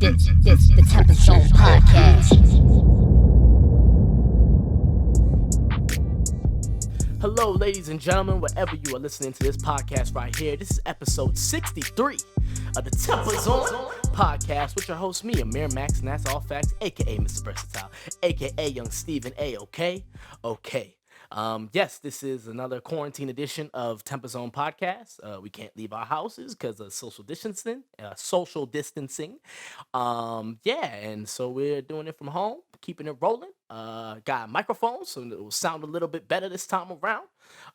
This the TempahZone podcast. Hello, ladies and gentlemen, wherever you are listening to this podcast right here. This is episode 63 of the TempahZone podcast with your host, me, Amir Max, and that's all facts, aka Mr. Versatile, aka Young Steven A. Okay. Yes, this is another quarantine edition of TempahZone podcast. We can't leave our houses because of social distancing. And so we're doing it from home, keeping it rolling. Got microphones, so it will sound a little bit better this time around.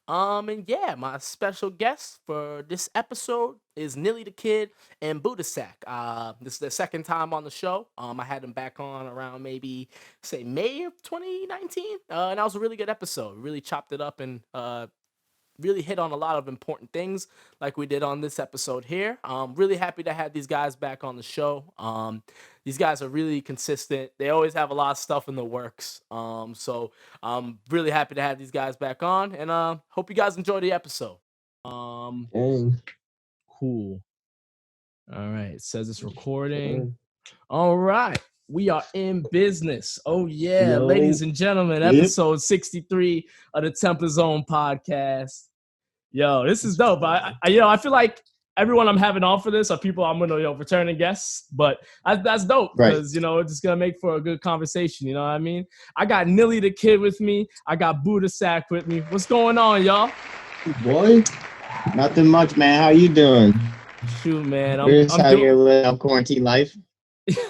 My special guest for this episode is Nilly the Kid and Sack. This is the second time on the show. I had them back on around maybe say May of 2019, and that was a really good episode. Really chopped it up and really hit on a lot of important things like we did on this episode here. Really happy to have these guys back on the show. These guys are really consistent. They always have a lot of stuff in the works. So I'm really happy to have these guys back on, and hope you guys enjoy the episode. Cool. All right, it says it's recording. All right, we are in business. Oh yeah, ladies and gentlemen, episode 63 of the TempahZone podcast. Yo, this is dope. I feel like everyone I'm having on for this are people I'm gonna returning guests, but that's dope because it's just gonna make for a good conversation. You know what I mean? I got Nilly the Kid with me. I got Sack with me. What's going on, y'all? Boy, nothing much, man. How you doing? Shoot, man. I'm how you're living quarantine life.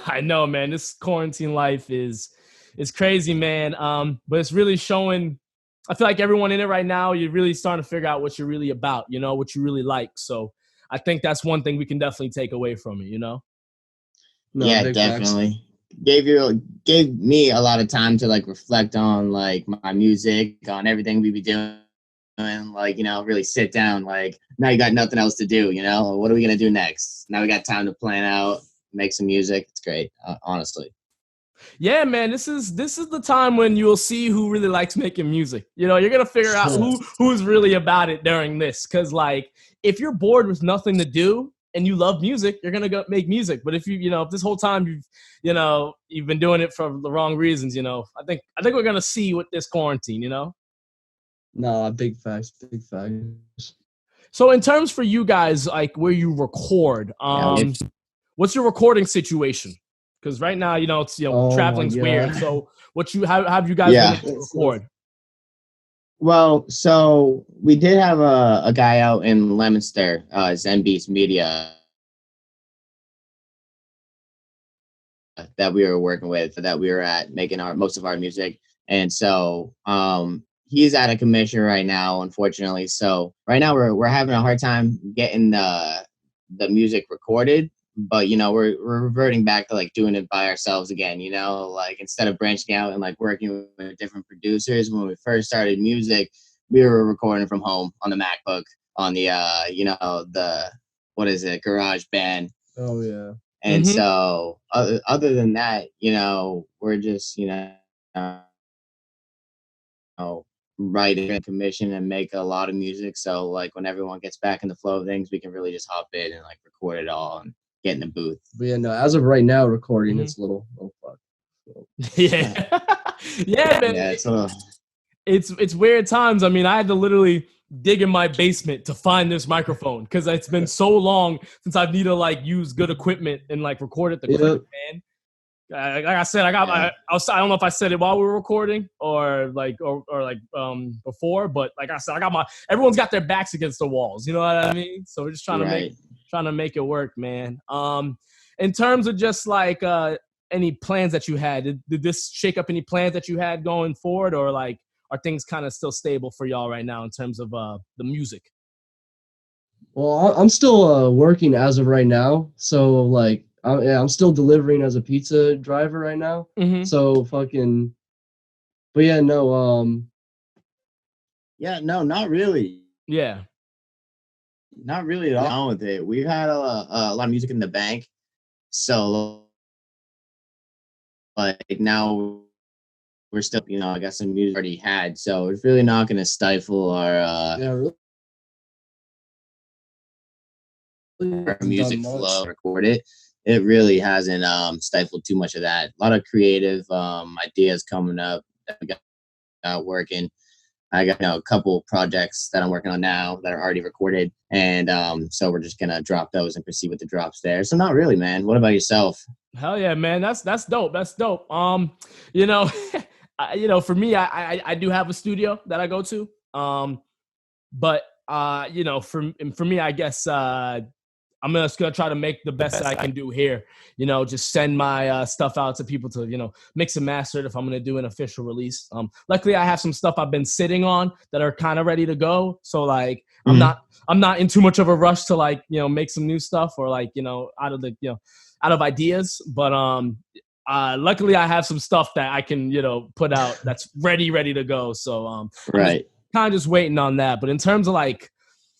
I know, man. This quarantine life is crazy, man. But it's really showing. I feel like everyone in it right now, you're really starting to figure out what you're really about, what you really like. So I think that's one thing we can definitely take away from it, No, yeah, definitely. Gave me a lot of time to reflect on my music, on everything we be doing, and really sit down. Now you got nothing else to do, What are we gonna do next? Now we got time to plan out, make some music. It's great, honestly. Yeah, man, this is the time when you'll see who really likes making music. You're gonna figure out who's really about it during this. Cause if you're bored with nothing to do and you love music, you're gonna go make music. But if if this whole time you've been doing it for the wrong reasons, I think we're gonna see with this quarantine, No, big facts. So in terms for you guys, where you record, what's your recording situation? Because right now, it's traveling's weird. So how have you guys been able to record? Well, so we did have a guy out in Leominster, Zen Beast Media, that we were working with, that we were at making most of our music, and so he's out of commission right now, unfortunately. So right now we're having a hard time getting the music recorded. But we're reverting back to doing it by ourselves again. Instead of branching out and working with different producers. When we first started music, we were recording from home on the MacBook, on the the Garage Band. Oh yeah. And so other than that, we're just writing and commission and make a lot of music. So when everyone gets back in the flow of things, we can really just hop in and record it all and get in the booth. But yeah, no, as of right now, recording it's a little fuck. So. Yeah. Yeah, man. Yeah, it's weird times. I mean, I had to literally dig in my basement to find this microphone because it's been so long since I've needed to use good equipment and record at the crib, man. Like I said, I don't know if I said it while we were recording or before, but like I said, everyone's got their backs against the walls. You know what I mean? So we're just trying to make it work, man. In terms of just any plans that you had, did this shake up any plans that you had going forward, or are things kind of still stable for y'all right now in terms of the music? Well, I'm still working as of right now, so I'm still delivering as a pizza driver right now. Mm-hmm. So but yeah, no, yeah, no, not really. Yeah. Not really at all with it. We've had a lot of music in the bank. So now we're still, I got some music already had. So it's really not going to stifle our music flow, record it. it really hasn't stifled too much of that. A lot of creative ideas coming up that we got working. I got a couple projects that I'm working on now that are already recorded, and so we're just gonna drop those and proceed with the drops there. So not really, man. What about yourself? Hell yeah, man. That's dope. That's dope. You know, for me, I do have a studio that I go to. But for me, I guess I'm just gonna try to make the best I can do here. Just send my stuff out to people to mix and master it if I'm gonna do an official release. Luckily, I have some stuff I've been sitting on that are kind of ready to go. So like, I'm not in too much of a rush to like make some new stuff or like out of ideas. But luckily, I have some stuff that I can put out that's ready to go. So Right. kind of just waiting on that. But in terms of like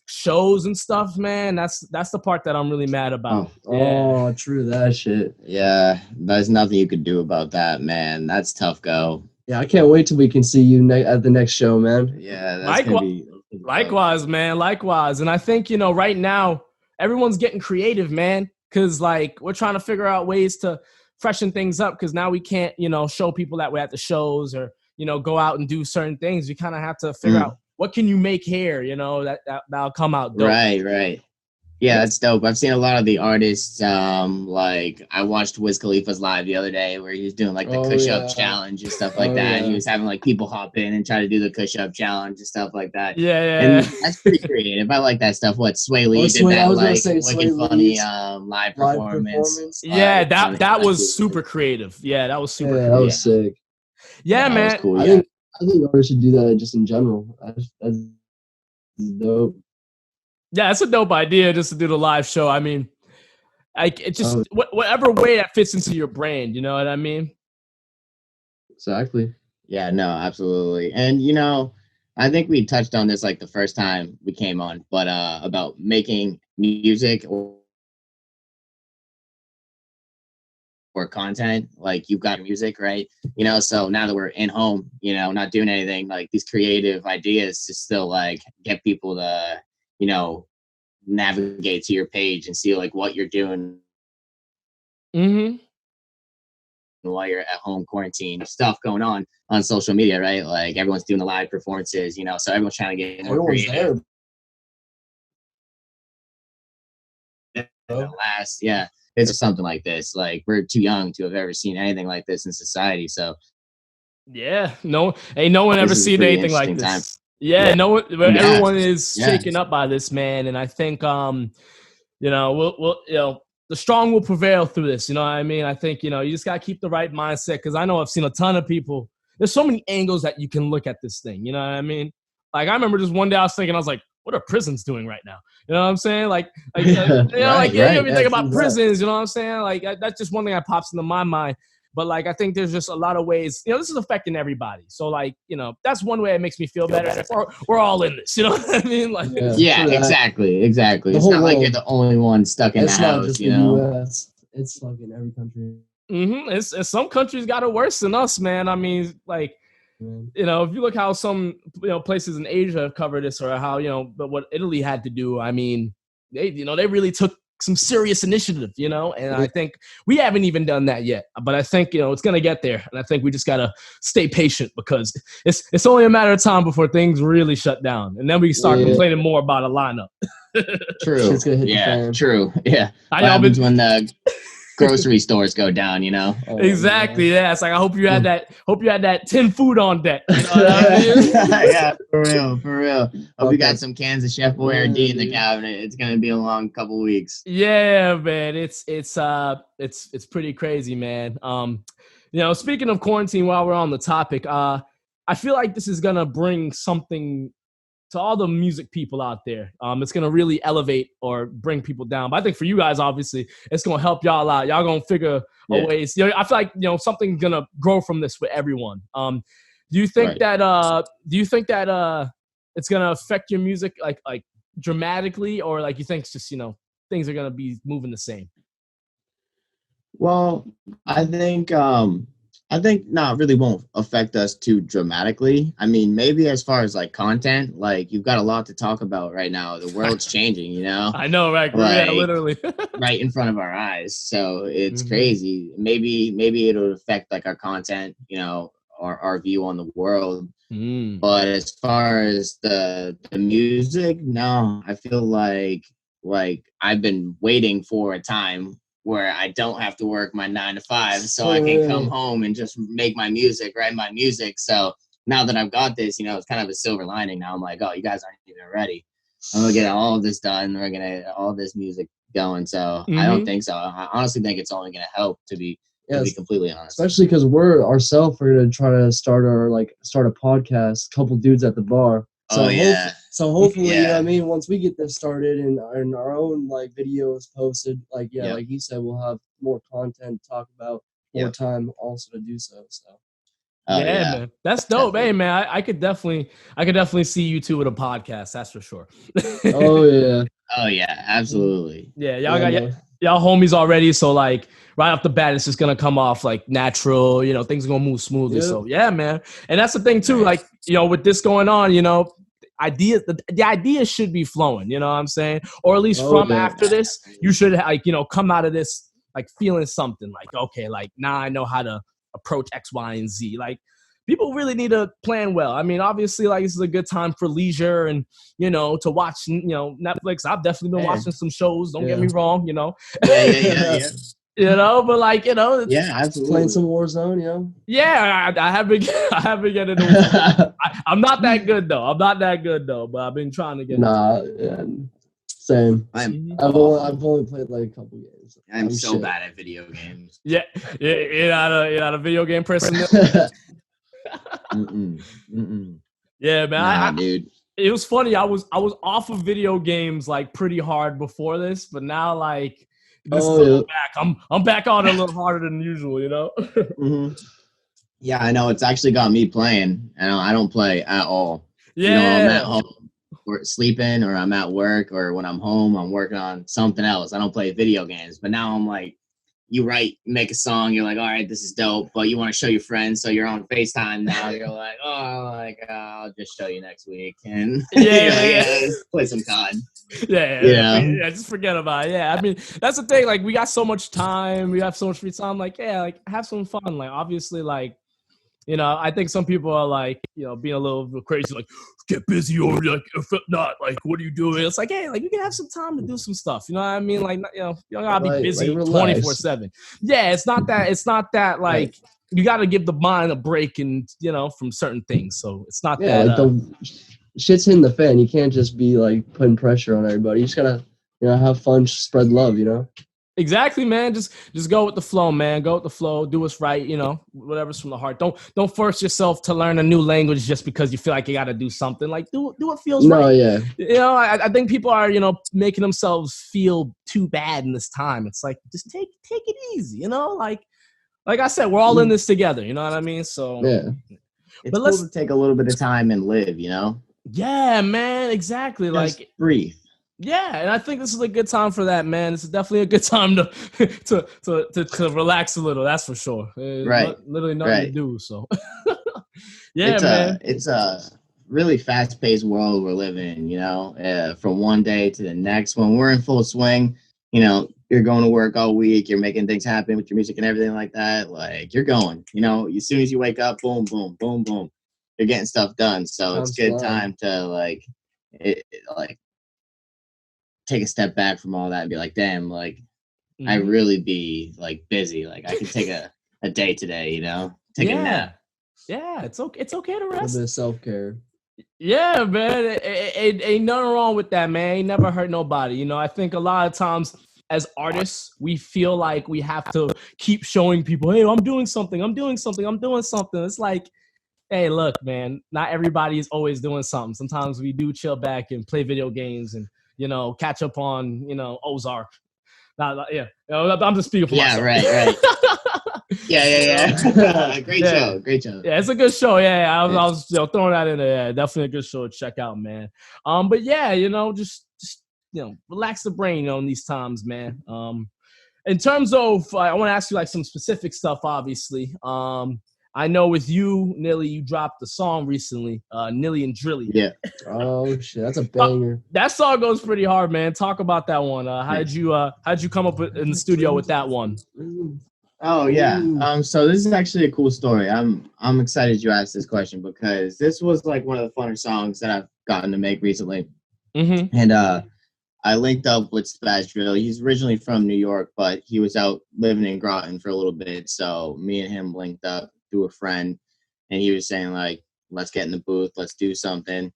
shows and stuff, man, that's the part that I'm really mad about. Oh, true that shit. Yeah, there's nothing you could do about that, man. That's tough go. Yeah, I can't wait till we can see you at the next show, man. Yeah, that's gonna be Likewise, man. Likewise. And I think, right now, everyone's getting creative, man. Cause like we're trying to figure out ways to freshen things up because now we can't, show people that we're at the shows or, go out and do certain things. You kind of have to figure out what can you make here, that'll come out dope. Right. Yeah, that's dope. I've seen a lot of the artists. Like I watched Wiz Khalifa's live the other day where he was doing like the push-up challenge and stuff like that. Yeah. He was having like people hop in and try to do the push-up challenge and stuff like that. Yeah. And that's pretty creative. I like that stuff. What Sway Lee did that like wicked funny live performance. Yeah, that was super creative. Yeah, that was super creative. That was sick. Yeah, man. Was cool, I think artists should do that just in general. That's dope. Yeah, it's a dope idea just to do the live show. I mean, like it just whatever way that fits into your brand, you know what I mean? Exactly. Yeah, no, absolutely. And I think we touched on this like the first time we came on, but about making music or content, like you've got music, right? So now that we're in home, not doing anything, like these creative ideas to still like get people to navigate to your page and see like what you're doing while you're at home quarantine stuff going on social media, right? Like everyone's doing the live performances, so everyone's trying to get more Everyone's creative. there. It's something like this. Like we're too young to have ever seen anything like this in society. So yeah, no one ever seen anything like this. Time. Yeah, everyone is shaken up by this, man. And I think we'll the strong will prevail through this. You know what I mean? I think you just gotta keep the right mindset because I know I've seen a ton of people. There's so many angles that you can look at this thing. You know what I mean? Like I remember just one day I was like, what are prisons doing right now? You know what I'm saying? Like you think about prisons, you know what I'm saying? Like that's just one thing that pops into my mind. But like I think there's just a lot of ways, this is affecting everybody. So like, that's one way it makes me feel better. We're all in this, you know what I mean? Like exactly. It's not like you're the only one stuck in the house, just the US. It's like in every country. It's some countries got it worse than us, man. I mean, like if you look how some places in Asia have covered this, or how but what Italy had to do, I mean, they really took some serious initiative, and I think we haven't even done that yet. But I think it's gonna get there, and I think we just gotta stay patient because it's only a matter of time before things really shut down, and then we start complaining more about a lineup. True. True. Yeah. What happens when the grocery stores go down, Exactly. Yeah. It's like I hope you had that 10 food on deck. You know what I mean? Yeah, for real. Hope you got some cans of Chef Boyardee in the cabinet. It's gonna be a long couple weeks. Yeah, man. It's pretty crazy, man. Speaking of quarantine, while we're on the topic, I feel like this is gonna bring something to all the music people out there. It's going to really elevate or bring people down. But I think for you guys, obviously, it's going to help y'all out. Y'all going to figure a ways. I feel like, something's going to grow from this with everyone. Do you think that it's going to affect your music like dramatically, or like you think it's just, things are going to be moving the same? Well, I think I think no, it really won't affect us too dramatically. I mean, maybe as far as like content, like you've got a lot to talk about right now. The world's changing, you know, I know, right? Yeah, like literally. right in front of our eyes. So it's Hmm. crazy. Maybe it'll affect like our content, you know, our view on the world. Mm. But as far as the music, no, I feel like I've been waiting for a time where I don't have to work my 9 to 5, so I can come Oh, home and just make my music, write my music. So now that I've got this, you know, it's kind of a silver lining. Now I'm like, oh, you guys aren't even ready. I'm gonna get all of this done. We're gonna get all this music going. So I don't Hmm. think so. I honestly think it's only gonna help to be yes, completely honest. especially because we're ourselves are gonna try to start a podcast. Couple dudes at the bar. Oh yeah, So hopefully, you know what I yeah, mean. Once we get this started and our own like videos posted, like yeah, yep, like you said, we'll have more content to talk about, more yep. time also to do so. So Oh Yeah, yeah, man. That's dope. Hey, definitely. man, I could definitely see you two with a podcast. That's for sure. oh yeah, Oh yeah, absolutely. Yeah, y'all yeah, got no, y'all homies already. So like right off the bat, it's just gonna come off like natural. Things are gonna move smoothly. yep, So yeah, man. And that's the thing too. Right. Like with this going on, ideas the ideas should be flowing. You know what I'm saying? Or at least oh from yeah, after this, you should like come out of this like feeling something. Like okay, like now I know how to approach X, Y, and Z. Like people really need to plan well. I mean, obviously, like this is a good time for leisure and to watch, Netflix. I've definitely been Yeah, watching some shows. Don't get yeah. me wrong, yeah, yeah, yeah, yeah. but like, Yeah, Playing some absolutely. Warzone, you know. yeah, I haven't, I haven't get into it. I'm not that good though. I'm not that good though, but I've been trying to get into Nah, yeah, same. I'm it. awful. I've only played like a couple games. I'm I'm so shit. bad at video games. Yeah, you're not a video game person. Mm-mm, mm-mm. Yeah, man. Nah, dude. It was funny. I was off of video games like pretty hard before this, but now like this is oh all yeah. back. I'm back on it a little harder than usual. Hmm. Yeah, I know. It's actually got me playing, and I don't play at all. You know, I'm at Yeah, home or sleeping, or I'm at work, or when I'm home, I'm working on something else. I don't play video games. But now I'm like, you write, make a song, you're like, all right, this is dope, but you want to show your friends, so you're on FaceTime now. You're like, oh, like I'll just show you next week, and you're like, yeah, yeah, let's play some COD. yeah, You yeah, know? yeah. Just forget about it. Yeah, I mean that's the thing. Like we got so much time, we have so much free time. Like yeah, like have some fun. Like obviously, like I think some people are like, being a little crazy, like get busy or like if not, like what are you doing? It's like, hey, like you can have some time to do some stuff. You know what I mean? Like you don't gotta be Like busy 24 relax. 7. Yeah, it's not that. It's not that. Right. Like you got to give the mind a break and from certain things. So it's not Yeah, that. like the shit's hitting the fan. You can't just be like putting pressure on everybody. You just gotta, have fun, spread love. Exactly, man. Just go with the flow, man. Go with the flow. Do what's right. Whatever's from the heart. Don't force yourself to learn a new language just because you feel like you got to do something. Like do what feels No, right. yeah, I think people are making themselves feel too bad in this time. It's like just take it easy. Like I said, we're all in this together. You know what I mean? So, yeah. It's but cool let's to take a little bit of time and live, you know? yeah, man. Exactly. Just Like breathe. yeah, and I think this is a good time for that, man. This is definitely a good time to to relax a little. That's for sure. There's Right. literally nothing to Right. do. So, yeah, man. It's a really fast paced world we're living in, you know, from one day to the next. When we're in full swing, you know, you're going to work all week, you're making things happen with your music and everything like that. Like you're going, you know, as soon as you wake up, boom, boom, boom, boom, you're getting stuff done. So it's Time's good flying. time to like take a step back from all that and be like, damn, like I Mhm. really be like busy. Like I could take a day today, you know, take a Yeah, nap. yeah. It's okay. It's okay to A little bit rest. of self care. Yeah, man. Ain't nothing wrong with that, man. Ain't never hurt nobody. I think a lot of times as artists, we feel like we have to keep showing people, hey, I'm doing something. I'm doing something. I'm doing something. It's like, hey, look, man, not everybody is always doing something. Sometimes we do chill back and play video games and, catch up on, Ozark. Yeah, I'm just speaking for Yeah, myself. right, right. Yeah, You yeah, yeah. Great Yeah. show, great show. Yeah, it's a good show. Yeah, Yeah. I was throwing that in there. Yeah, definitely a good show to check out, man. But yeah, just relax the brain, in these times, man. in terms of, I want to ask you like some specific stuff. Obviously, I know with you, Nilly, you dropped the song recently, Nilly'n'Drilly. Yeah. Oh shit, that's a banger. That song goes pretty hard, man. Talk about that one. How did you come up in the studio with that one? Oh yeah. Ooh. So this is actually a cool story. I'm excited you asked this question because this was like one of the funner songs that I've gotten to make recently. Mm-hmm. And I linked up with TempahZone. He's originally from New York, but he was out living in Groton for a little bit. So me and him linked up through a friend, and he was saying like, "Let's get in the booth, let's do something."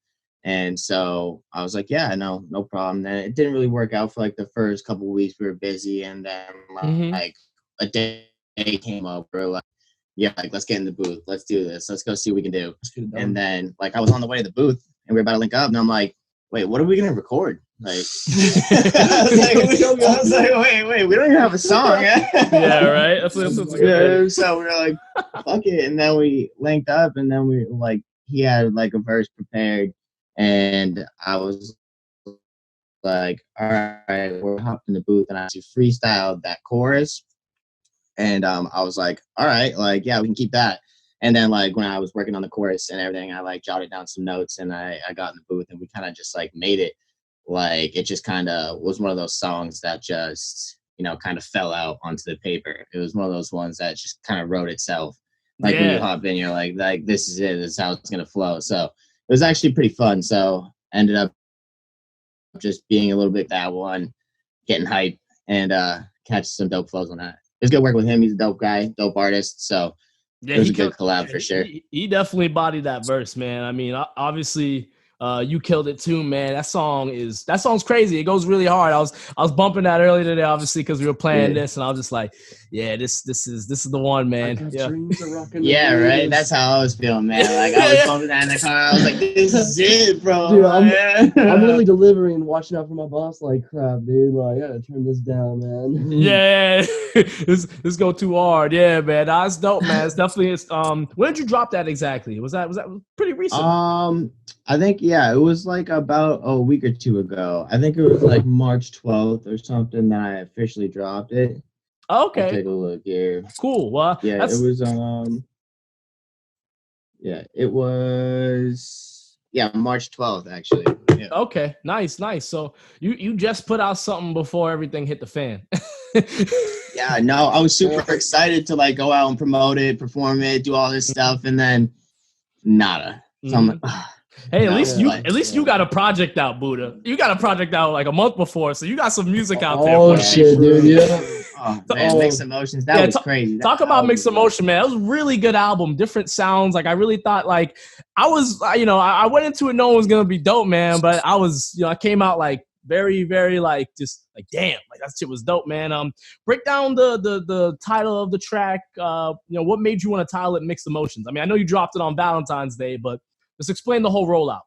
And so I was like, "Yeah, no problem." Then it didn't really work out for like the first couple of weeks. We were busy, and then Mm-hmm. like a day came up. We are like, "Yeah, like let's get in the booth, let's do this, let's go see what we can do." And then like I was on the way to the booth, and we were about to link up, and I'm like, "Wait, what are we gonna record?" Like, I was like, wait, we don't even have a song. Yeah, right. That's a good Yeah, so we were like, fuck it, and then we linked up, and then we like he had like a verse prepared, and I was like, all right, we're hopping in the booth, and I actually freestyled that chorus, and I was like, all right, like yeah, we can keep that. And then like when I was working on the chorus and everything, I like jotted down some notes, and I got in the booth, and we kind of just like made it. Like it just kind of was one of those songs that just kind of fell out onto the paper. It was one of those ones that just kind of wrote itself. Like when you Yeah. hop in, you're like this is it. This is how it's gonna flow. So it was actually pretty fun. So ended up just being a little bit that one, getting hype and catch some dope flows on that. It was good working with him. He's a dope guy, dope artist. So Yeah, it was a good collab for sure. He definitely bodied that verse, man. I mean, obviously, you killed it too, man. That song's crazy. It goes really hard. I was bumping that earlier today, obviously, because we were playing this, and I was just like, yeah, this is the one, man. Yeah, yeah, right. That's how I was feeling, man. Like I was bumping that in the car. I was like, this is it, bro. Dude, I'm really delivering and watching out for my boss. Like crap, dude. Like I gotta turn this down, man. Yeah, this go too hard. Yeah, man. That's dope, man. It's definitely. When did you drop that exactly? Was that pretty recent? I think it was like about a week or two ago. I think it was like March 12th or something that I officially dropped it. Okay. I'll take a look here. Cool. Well, yeah, it was it was March 12th actually. Yeah. Okay, nice. So you just put out something before everything hit the fan. Yeah, no, I was super excited to like go out and promote it, perform it, do all this stuff, and then nada. So I'm like, hey, at least you got a project out, Buddha. You got a project out like a month before, so you got some music out there. Oh shit, dude! Yeah. Oh man, Mixed Emotions. That was crazy. Talk about Mixed Emotion, man. That was a really good album. Different sounds. Like I really thought, like I was, I went into it knowing it was gonna be dope, man. But I was, I came out like very, very like just like damn, like that shit was dope, man. Break down the title of the track. What made you want to title it Mixed Emotions? I mean, I know you dropped it on Valentine's Day, but just explain the whole rollout.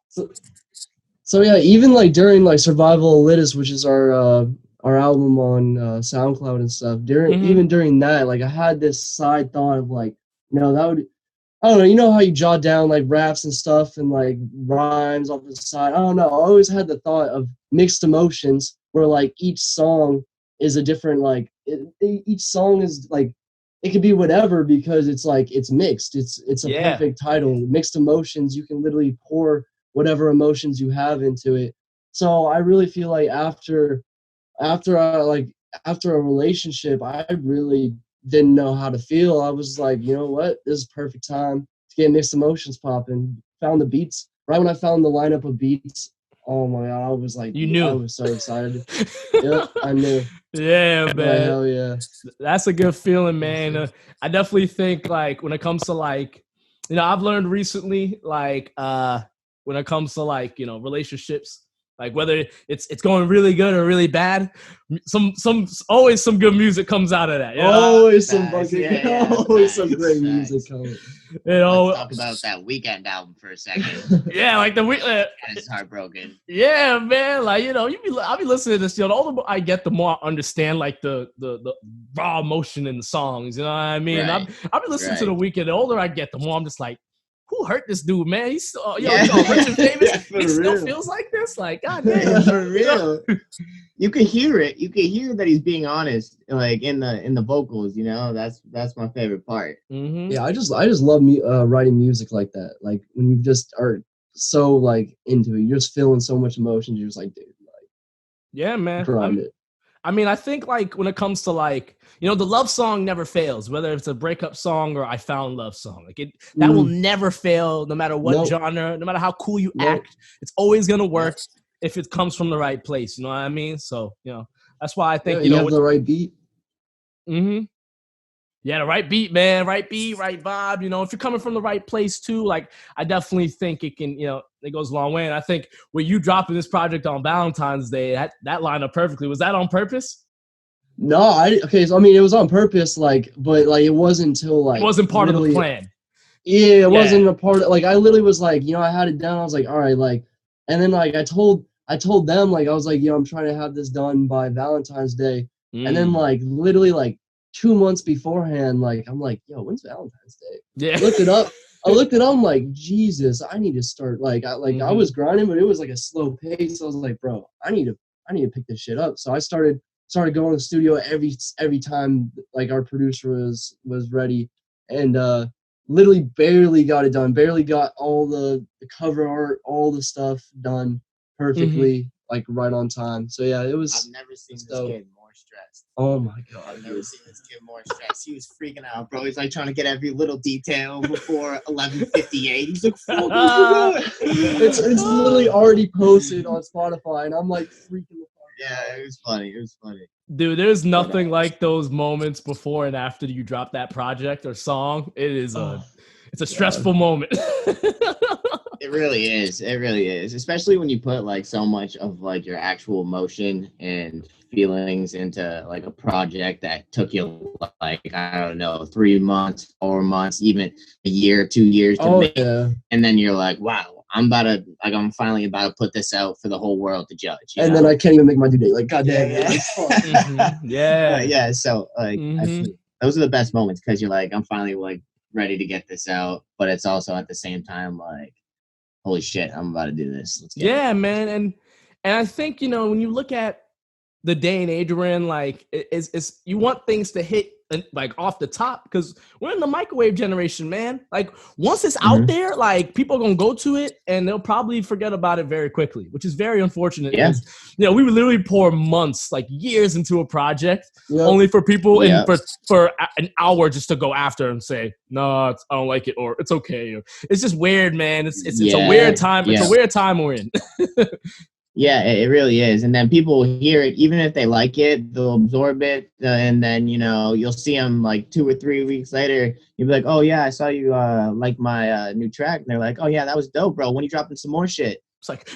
So yeah, even like during like Survival Elitis, which is our album on SoundCloud and stuff. Even during that, like I had this side thought of like, that would, I don't know, you know how you jot down like raps and stuff and like rhymes off the side. I don't know. I always had the thought of Mixed Emotions, where like each song is a different each song is like it could be whatever because it's like it's mixed. It's a perfect title. Mixed Emotions. You can literally pour whatever emotions you have into it. So I really feel like after a relationship, I really didn't know how to feel. I was like, you know what? This is perfect time to get Mixed Emotions popping. Found the beats. Right when I found the lineup of beats, oh my God, I was like, you knew. I was so excited. Yep, I knew. Yeah, man. Like, hell yeah. That's a good feeling, man. I definitely think like when it comes to like, I've learned recently, like when it comes to like, relationships, like whether it's going really good or really bad, always some good music comes out of that. Always some always some great music coming. Let's talk about that Weekend album for a second. Yeah, like it's heartbroken. Yeah, man. Like I'll be listening to this. The older I get, the more I understand like the raw emotion in the songs. You know what I mean? Right. I'll be listening to The Weeknd. The older I get, the more I'm just like, who hurt this dude, man? He's still, Yeah. he's all rich and famous. Yeah, for He still real. feels like this. Like, God Yeah, damn. for real. You can hear it. You can hear that he's being honest, like in the vocals. That's my favorite part. Mm-hmm. Yeah, I just love writing music like that. Like when you just are so like into it, you're just feeling so much emotion. You're just like, dude, like, Yeah, man. grind it. I mean, I think like when it comes to like, the love song never fails, whether it's a breakup song or I found love song. Like that will never fail, no matter what Nope. genre, no matter how cool you Nope. act. It's always gonna work if it comes from the right place. You know what I mean? So that's why I think you have the right beat. Mm-hmm. Yeah, the right beat, man. Right beat, right vibe. If you're coming from the right place too, like I definitely think it can, it goes a long way. And I think when you dropping this project on Valentine's Day, that lined up perfectly. Was that on purpose? No, so I mean it was on purpose, like, but like it wasn't until like It wasn't part of the plan. Yeah, it wasn't a part of, like, I literally was like, I had it down. I was like, all right, like, and then like I told them, like, I was like, I'm trying to have this done by Valentine's Day. And then like literally like 2 months beforehand, like I'm like, when's Valentine's Day? Yeah. I looked it up. I'm like, Jesus, I need to start, like, I was grinding, but it was like a slow pace. I was like, bro, I need to pick this shit up. So I started going to the studio every time like our producer was ready, and literally barely got it done, barely got all the cover art, all the stuff done perfectly, like right on time. So yeah, it was. I've never seen this kid more stressed. Oh my god, I've never seen this kid more stressed. He was freaking out, bro. He's like trying to get every little detail before 11:58. He's like, it's literally already posted on Spotify, and I'm like freaking the fuck out. Yeah, it was funny. It was funny. Dude, there's nothing like those moments before and after you drop that project or song. It is it's a stressful moment. It really is. It really is. Especially when you put like so much of like your actual emotion and feelings into like a project that took you like, I don't know, 3 months, 4 months, even a year, 2 years to make. Yeah. And then you're like, wow, I'm finally about to put this out for the whole world to judge. And then I can't even make my due date. Like, goddamn. Yeah. So like, those are the best moments because you're like, I'm finally like ready to get this out, but it's also at the same time like, holy shit, I'm about to do this. Let's get it. Man. And I think, when you look at the day and age we're in, like, it's you want things to hit like off the top because we're in the microwave generation, man. Like once it's out there, like people are gonna go to it and they'll probably forget about it very quickly, which is very unfortunate. Yeah. We would literally pour months, like years into a project only for people and for an hour just to go after and say, no, I don't like it, or it's okay. Or, it's just weird, man. It's a weird time. It's a weird time we're in. Yeah, it really is. And then people hear it, even if they like it, they'll absorb it. And then, you'll see them like 2 or 3 weeks later. You'll be like, oh, yeah, I saw you like my new track. And they're like, oh, yeah, that was dope, bro. When you dropping some more shit? It's like,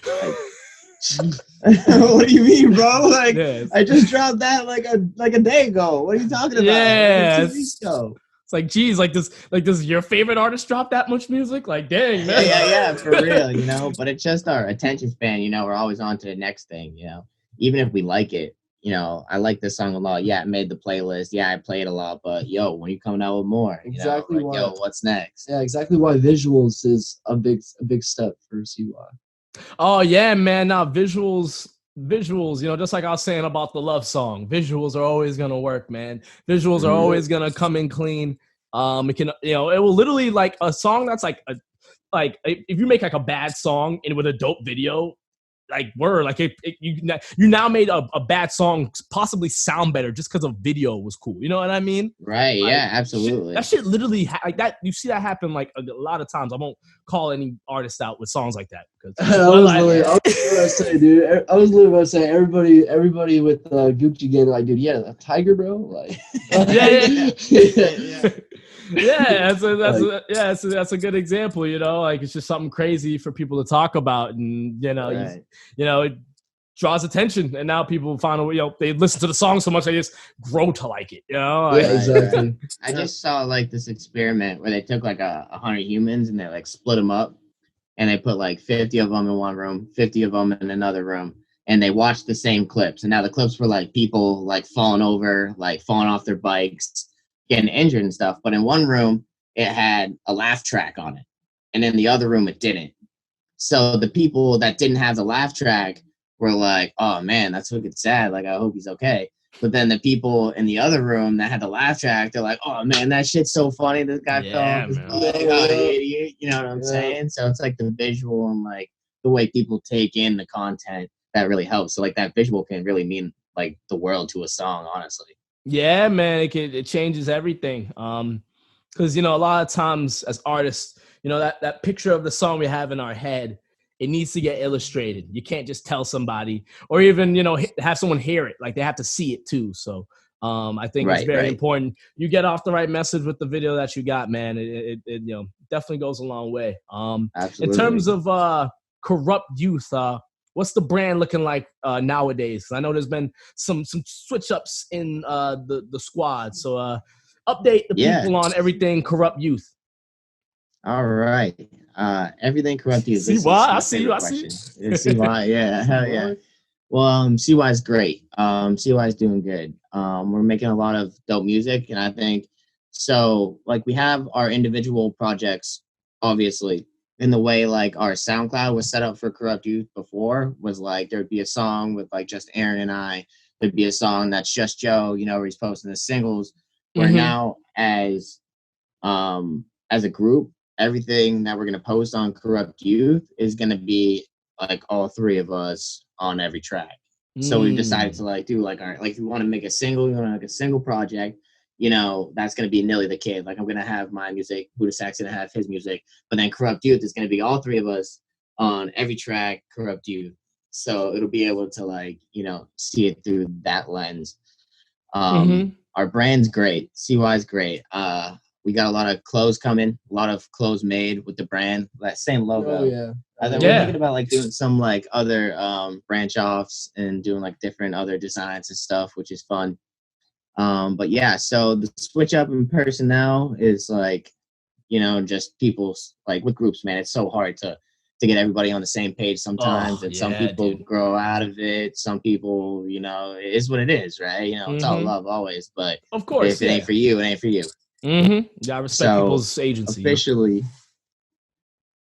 what do you mean, bro? Like, I just dropped that like a day ago. What are you talking about? Yeah. Like 2 weeks ago. It's like, geez, does your favorite artist drop that much music? Like, dang, man. Yeah, for real, But it's just our attention span, we're always on to the next thing, Even if we like it, I like this song a lot. Yeah, it made the playlist. Yeah, I play it a lot, but when you coming out with more, exactly why. What's next? Yeah, exactly why visuals is a big step for CY. Oh yeah, man. Now visuals, just like I was saying about the love song, visuals are always gonna work, man. Visuals are always gonna come in clean. It can, it will literally, like a song that's like if you make like a bad song and with a dope video, like you now made a bad song possibly sound better just because a video was cool. You know what I mean? Right. Like, yeah, absolutely. That shit literally like that. You see that happen like a lot of times. I won't call any artist out with songs like that because I was literally about to say, dude. I was literally about to say everybody with Gucci Gang, like, dude, yeah, a tiger, bro. Like, yeah, that's a good example. Like it's just something crazy for people to talk about, and it draws attention, and now people find a way. They listen to the song so much they just grow to like it. Exactly. I just saw like this experiment where they took like 100 humans and they like split them up, and they put like 50 of them in one room, 50 of them in another room, and they watched the same clips. And now the clips were like people like falling over, like falling off their bikes, getting injured and stuff. But in one room, it had a laugh track on it. and in the other room it didn't. So the people that didn't have the laugh track were like, "Oh man, that's wicked sad. Like, I hope he's okay." But then the people in the other room that had the laugh track, they're like, "Oh man, that shit's so funny. This guy fell Yeah, off his man. bike. Oh, you idiot." You know what I'm saying? So it's like the visual and like the way people take in the content that really helps. So like that visual can really mean like the world to a song, honestly. Yeah, man, it changes everything. Because a lot of times as artists, that picture of the song we have in our head, it needs to get illustrated. You can't just tell somebody, or even have someone hear it. Like they have to see it too. So I think it's very important. You get off the right message with the video that you got, man. It definitely goes a long way. Absolutely. In terms of corrupt youth, what's the brand looking like nowadays? I know there's been some switch ups in the squad. So update the people on everything corrupt youth. All right. Everything corrupt youth. See why? I see you. I see you. See why? Yeah, hell yeah. Well, CY is great. CY is doing good. We're making a lot of dope music, and I think so. Like we have our individual projects, obviously, in the way like our SoundCloud was set up for corrupt youth before was like there'd be a song with like just Aaron and I. There'd be a song that's just Joe, where he's posting the singles. Where now as a group, everything that we're gonna post on corrupt youth is gonna be like all three of us on every track. So we've decided to like do like our if we want to make a single, project, that's gonna be Nilly the Kid. Like I'm gonna have my music, Buddha Sack's gonna have his music, but then corrupt youth is gonna be all three of us on every track, corrupt youth. So it'll be able to see it through that lens. Our brand's great. CY's great. We got a lot of clothes coming, a lot of clothes made with the brand, that same logo. Oh yeah. We're thinking about doing some other branch offs and doing different other designs and stuff, which is fun. But yeah, so the switch up in personnel is just people with groups, man. It's so hard to get everybody on the same page sometimes, and some people grow out of it. Some people, it is what it is, right? It's all love always, but of course, if it ain't for you, it ain't for you. Yeah, I respect people's agency. Officially,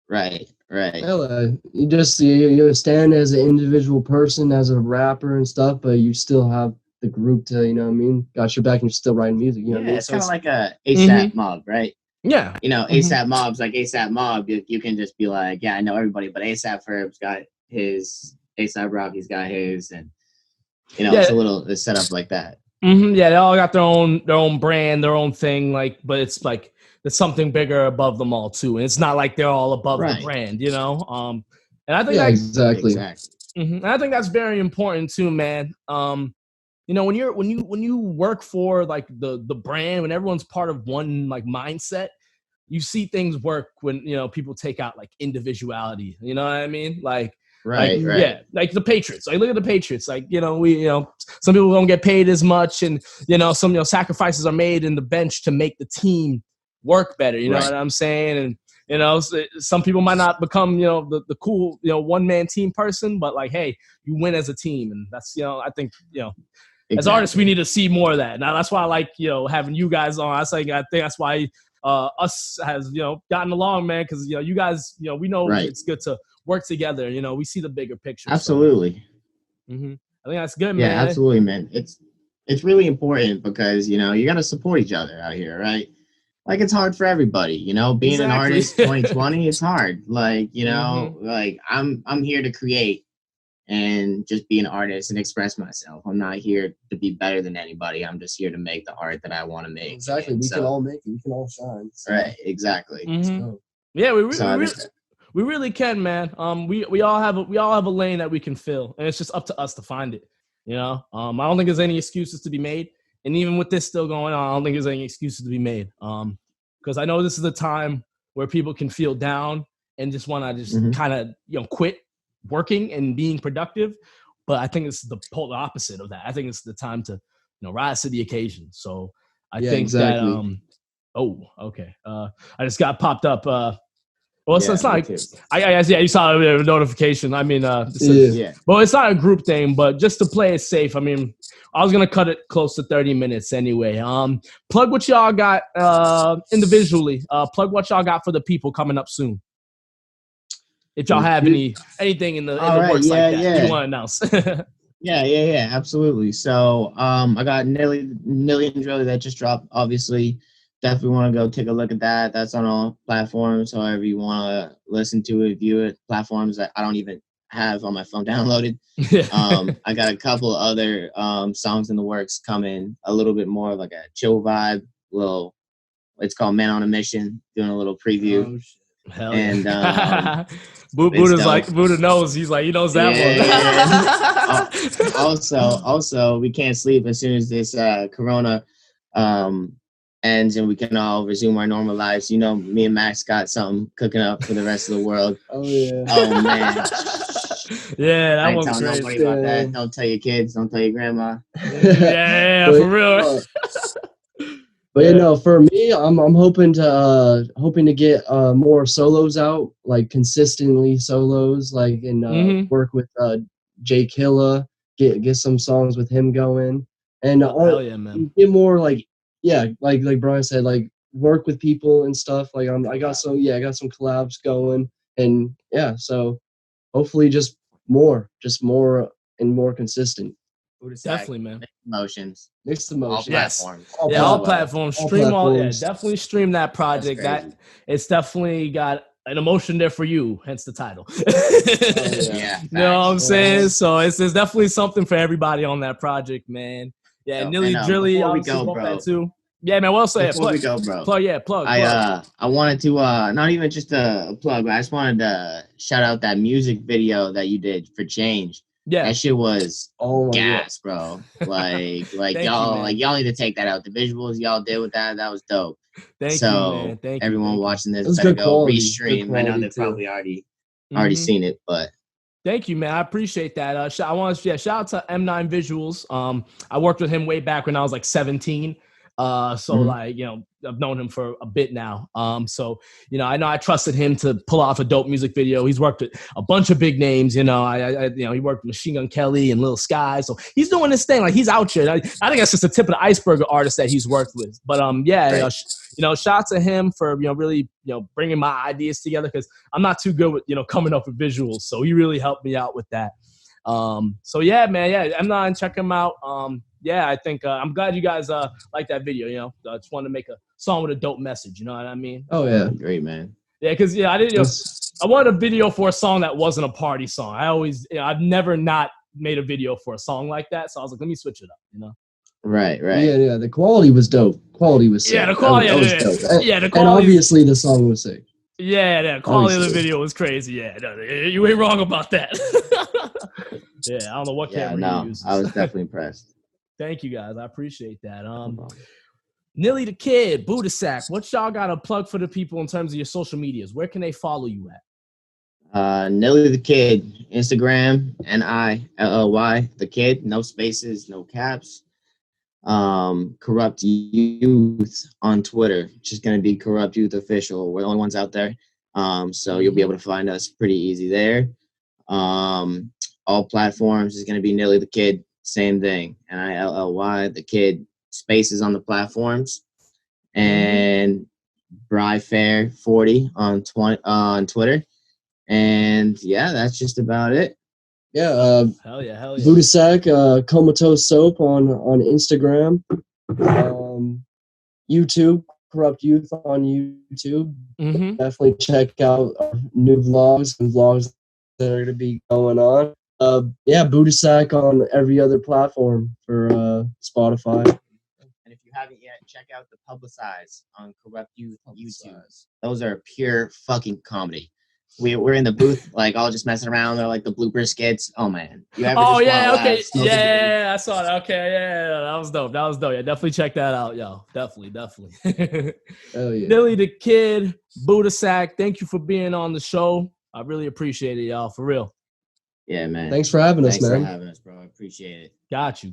right. Well, you stand as an individual person, as a rapper and stuff, but you still have the group to, got your back, and you're still writing music. You know what I mean? It's kind of like a ASAP Mob, right? Yeah. ASAP Mob's like ASAP Mob. You can just be like, yeah, I know everybody, but ASAP Ferb's got his, ASAP Rocky's got his, and it's set up like that. Yeah, they all got their own brand, their own thing, but it's there's something bigger above them all too, and it's not like they're all above the brand, And I think exactly. And I think that's very important too, man. When you work for the brand, when everyone's part of one mindset, you see things work when people take out individuality. You know what I mean? Right. Yeah, like the Patriots. Look at the Patriots. We some people don't get paid as much, and some sacrifices are made in the bench to make the team work better. You know what I'm saying? And some people might not become the cool one man team person, but hey, you win as a team, and that's I think as artists we need to see more of that. Now that's why I like having you guys on. I think that's why us has gotten along, man, because you guys we know it's good to work together. We see the bigger picture. Absolutely. So. I think that's good, man. Yeah, absolutely, man. It's really important because you got to support each other out here, right? It's hard for everybody, being an artist 2020 it's hard. I'm here to create and just be an artist and express myself. I'm not here to be better than anybody. I'm just here to make the art that I want to make. Exactly. We can all make it. We can all shine. So. Right. Exactly. Yeah, we really can, man. We all have a lane that we can fill, and it's just up to us to find it. I don't think there's any excuses to be made, and even with this still going on, I don't think there's any excuses to be made. Because I know this is a time where people can feel down and just want to just kind of quit working and being productive, but I think it's the polar opposite of that. I think it's the time to rise to the occasion. So I think that I just got popped up. It's not like you saw a notification. I mean, well, it's not a group thing, but just to play it safe. I mean, I was gonna cut it close to 30 minutes anyway. Plug what y'all got individually. Plug what y'all got for the people coming up soon. if y'all have anything in the works like that you want to announce. Yeah, absolutely. So I got Nilly'n'Drilly that just dropped, obviously. Definitely want to go take a look at that. That's on all platforms, however you want to listen to it, view it. Platforms that I don't even have on my phone downloaded. I got a couple other songs in the works coming, a little bit more like a chill vibe, it's called Man on a Mission, doing a little preview. Hell and yeah. Buddha's like, Buddha knows. He's like, he knows that one. Also, we can't sleep as soon as this Corona ends and we can all resume our normal lives. You know, me and Max got something cooking up for the rest of the world. Oh yeah. Oh man. Yeah, that I ain't one's telling crazy. nobody about that. Don't tell your kids. Don't tell your grandma. Yeah, for real. But you know, for me, I'm hoping to get more solos out, like consistently solos, like and work with Jake Hilla, get some songs with him going, and hell yeah, man. Get more like Brian said, like work with people and stuff. Like I got some collabs going, and yeah, so hopefully just more and more consistent. Definitely, man. Mixed emotions. All platforms. All platforms. Stream all. Yeah, definitely stream that project. That it's definitely got an emotion there for you. Hence the title. Yeah. You know what I'm saying? So it's there's definitely something for everybody on that project, man. Yeah, Nilly''Drilly. Before we go, bro. That too. Yeah, man. Well said. Before we go, bro. Plug. I wanted to not even just a plug, but I just wanted to shout out that music video that you did for Change. Yeah, that shit was gas, bro. Like y'all need to take that out. The visuals y'all did with that was dope. Thank you, man. Thank everyone you. watching this better go restream. I know they've probably already seen it, but thank you, man. I appreciate that. I want to shout out to M9 Visuals. I worked with him way back when I was like 17. Like, you know, I've known him for a bit now. So, you know I trusted him to pull off a dope music video. He's worked with a bunch of big names, you know. He worked with Machine Gun Kelly and Lil Sky. So he's doing this thing. Like, he's out here. I think that's just the tip of the iceberg of artists that he's worked with. But shout out to him for, really, bringing my ideas together, because I'm not too good with, coming up with visuals. So he really helped me out with that. Yeah, man. Yeah, M9, check him out. I think I'm glad you guys like that video. I just wanted to make a song with a dope message. You know what I mean? Oh yeah, great, man. Yeah, because I didn't. I wanted a video for a song that wasn't a party song. I've never not made a video for a song like that. So I was like, let me switch it up. Right. Yeah. The quality was dope. Quality was sick. Yeah, the quality. That was dope. Yeah, the quality. And obviously the song was sick. Yeah, the quality of the video was crazy. Yeah, no, you ain't wrong about that. Yeah, I don't know what camera you use. I was definitely impressed. Thank you, guys. I appreciate that. Nilly the Kid, Buddha Sack, what y'all got to plug for the people in terms of your social medias? Where can they follow you at? Nilly the Kid, Instagram, Nilly the Kid, no spaces, no caps. Corrupt Youth on Twitter, just gonna be Corrupt Youth Official. We're the only ones out there. So you'll be able to find us pretty easy there. All platforms is gonna be Nilly the Kid, same thing. Nilly the Kid, spaces on the platforms, and Bryfair40 on Twitter. And yeah, that's just about it. Yeah, hell yeah. Buddha Sack, Comatose Soap on Instagram, YouTube, Corrupt Youth on YouTube. Definitely check out our new vlogs that are going to be going on. Buddha Sack on every other platform for Spotify. And if you haven't yet, check out the Publicize on Corrupt Youth YouTube. Those are pure fucking comedy. We're in the booth, like, all just messing around. They're like the blooper skits. Oh man! Okay. Yeah, I saw that. Okay, yeah, that was dope. Yeah, definitely check that out, yo. Definitely. Oh yeah. Nilly the Kid, Buddha Sack, thank you for being on the show. I really appreciate it, y'all. For real. Yeah, man. Thanks for having us, man. Thanks for having us, bro. I appreciate it. Got you.